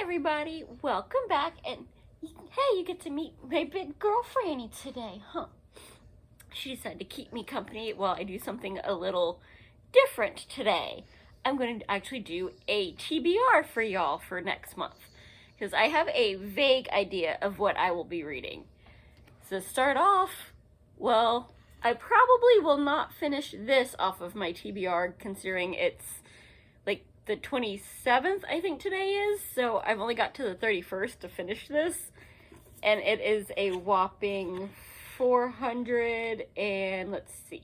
everybody, welcome back, and hey, you get to meet my big girl Franny today, huh? She decided to keep me company while I do something a little different today. I'm going to actually do a TBR for y'all for next month, because I have a vague idea of what I will be reading. So to start off, well, I probably will not finish this off of my TBR, considering it's like the 27th, I think today is, so I've only got to the 31st to finish this, and it is a whopping 400 and, let's see,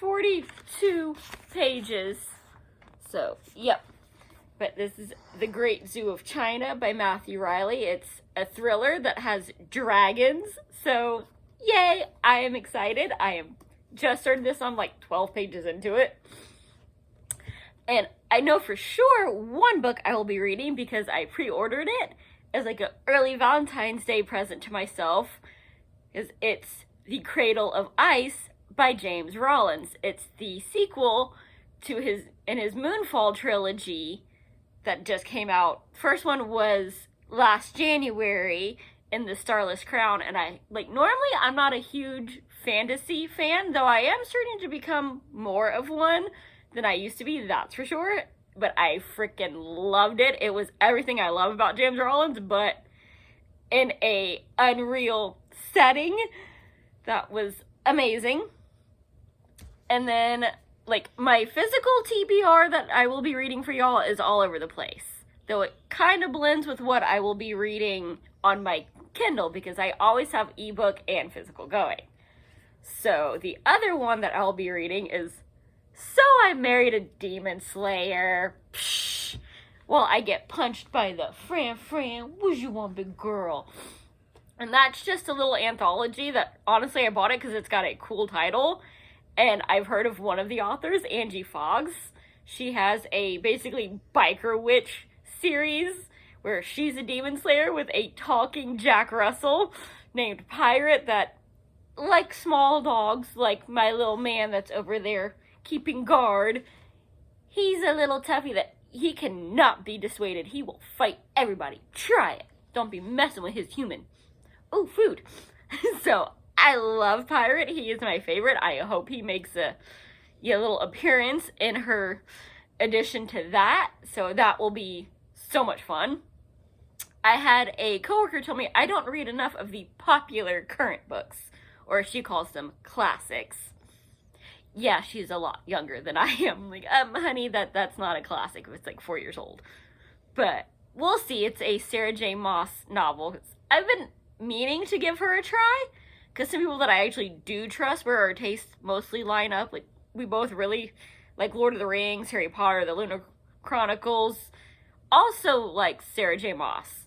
42 pages, so, yep. But this is The Great Zoo of China by Matthew Riley. It's a thriller that has dragons, so yay, I am excited. I am just started this. I'm like 12 pages into it. And I know for sure one book I will be reading because I pre-ordered it as like an early Valentine's Day present to myself. It's The Cradle of Ice by James Rollins. It's the sequel to his Moonfall trilogy that just came out. First one was last January in The Starless Crown, and normally I'm not a huge fantasy fan, though I am starting to become more of one than I used to be, that's for sure. But I freaking loved it. It was everything I love about James Rollins, but in a unreal setting. That was amazing. And then, like, my physical TBR that I will be reading for y'all is all over the place, though it kind of blends with what I will be reading on my Kindle, because I always have ebook and physical going. So the other one that I'll be reading is So I Married a Demon Slayer. Psh, well, I get punched by the Fran, what you want, big girl? And that's just a little anthology that, honestly, I bought it because it's got a cool title. And I've heard of one of the authors, Angie Foggs. She has a basically biker witch series where she's a demon slayer with a talking Jack Russell named Pirate that, like small dogs, like my little man that's over there keeping guard, he's a little toughie that he cannot be dissuaded. He will fight everybody. Try it. Don't be messing with his human. Oh, food. So, I love Pirate. He is my favorite. I hope he makes a little appearance in her addition to that. So that will be so much fun. I had a coworker tell me I don't read enough of the popular current books, or she calls them classics. Yeah, she's a lot younger than I am. Like, honey, that's not a classic if it's like 4 years old. But we'll see. It's a Sarah J. Maas novel. I've been meaning to give her a try, because some people that I actually do trust, where our tastes mostly line up, like, we both really like Lord of the Rings, Harry Potter, the Lunar Chronicles, also like Sarah J. Maas.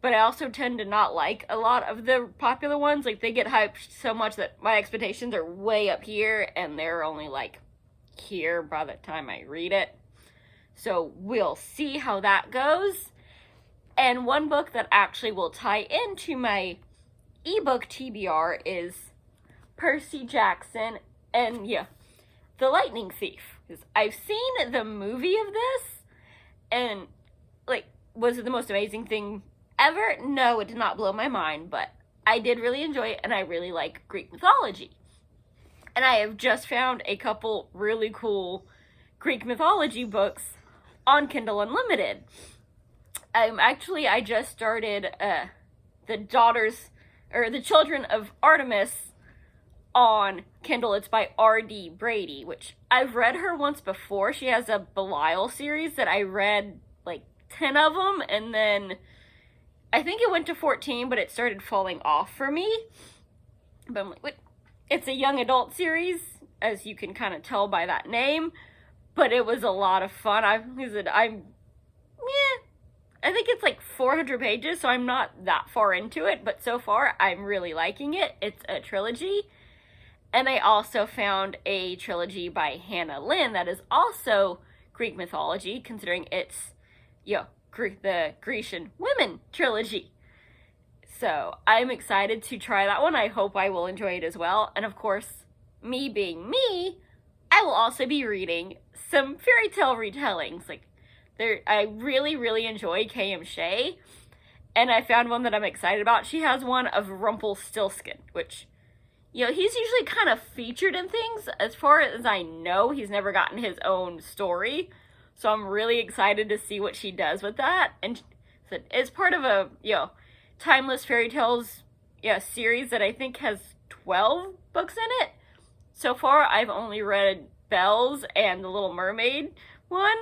But I also tend to not like a lot of the popular ones. Like, they get hyped so much that my expectations are way up here, and they're only, like, here by the time I read it. So, we'll see how that goes. And one book that actually will tie into my ebook TBR is Percy Jackson and, The Lightning Thief. Because I've seen the movie of this, and, like, was it the most amazing thing ever? No, it did not blow my mind, but I did really enjoy it, and I really like Greek mythology. And I have just found a couple really cool Greek mythology books on Kindle Unlimited. I just started The Children of Artemis on Kindle. It's by R.D. Brady, which I've read her once before. She has a Belial series that I read like 10 of them, and then I think it went to 14, but it started falling off for me. But I'm like, wait, it's a young adult series, as you can kind of tell by that name. But it was a lot of fun. I think it's like 400 pages, so I'm not that far into it. But so far, I'm really liking it. It's a trilogy. And I also found a trilogy by Hannah Lynn that is also Greek mythology, considering it's, the Grecian Women trilogy. So I'm excited to try that one. I hope I will enjoy it as well. And of course, me being me, I will also be reading some fairy tale retellings. Like, I really, really enjoy K.M. Shea, and I found one that I'm excited about. She has one of Rumpelstiltskin, which, you know, he's usually kind of featured in things. As far as I know, he's never gotten his own story, so I'm really excited to see what she does with that. And it's part of a, you know, Timeless Fairy Tales, yeah, series that I think has 12 books in it. So far, I've only read Belle's and The Little Mermaid one,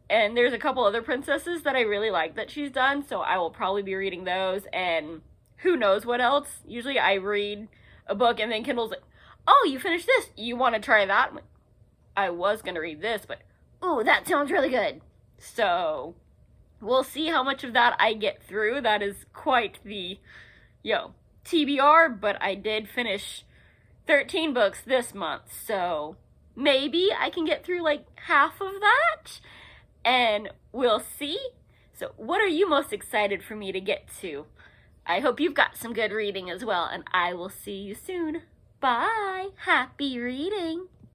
and there's a couple other princesses that I really like that she's done, so I will probably be reading those, and who knows what else. Usually I read a book and then Kindle's like, oh, you finished this, you want to try that? I'm like, I was going to read this, but ooh, that sounds really good. So we'll see how much of that I get through. That is quite the, you know, TBR, but I did finish 13 books this month, so maybe I can get through like half of that, and we'll see. So what are you most excited for me to get to? I hope you've got some good reading as well, and I will see you soon. Bye! Happy reading!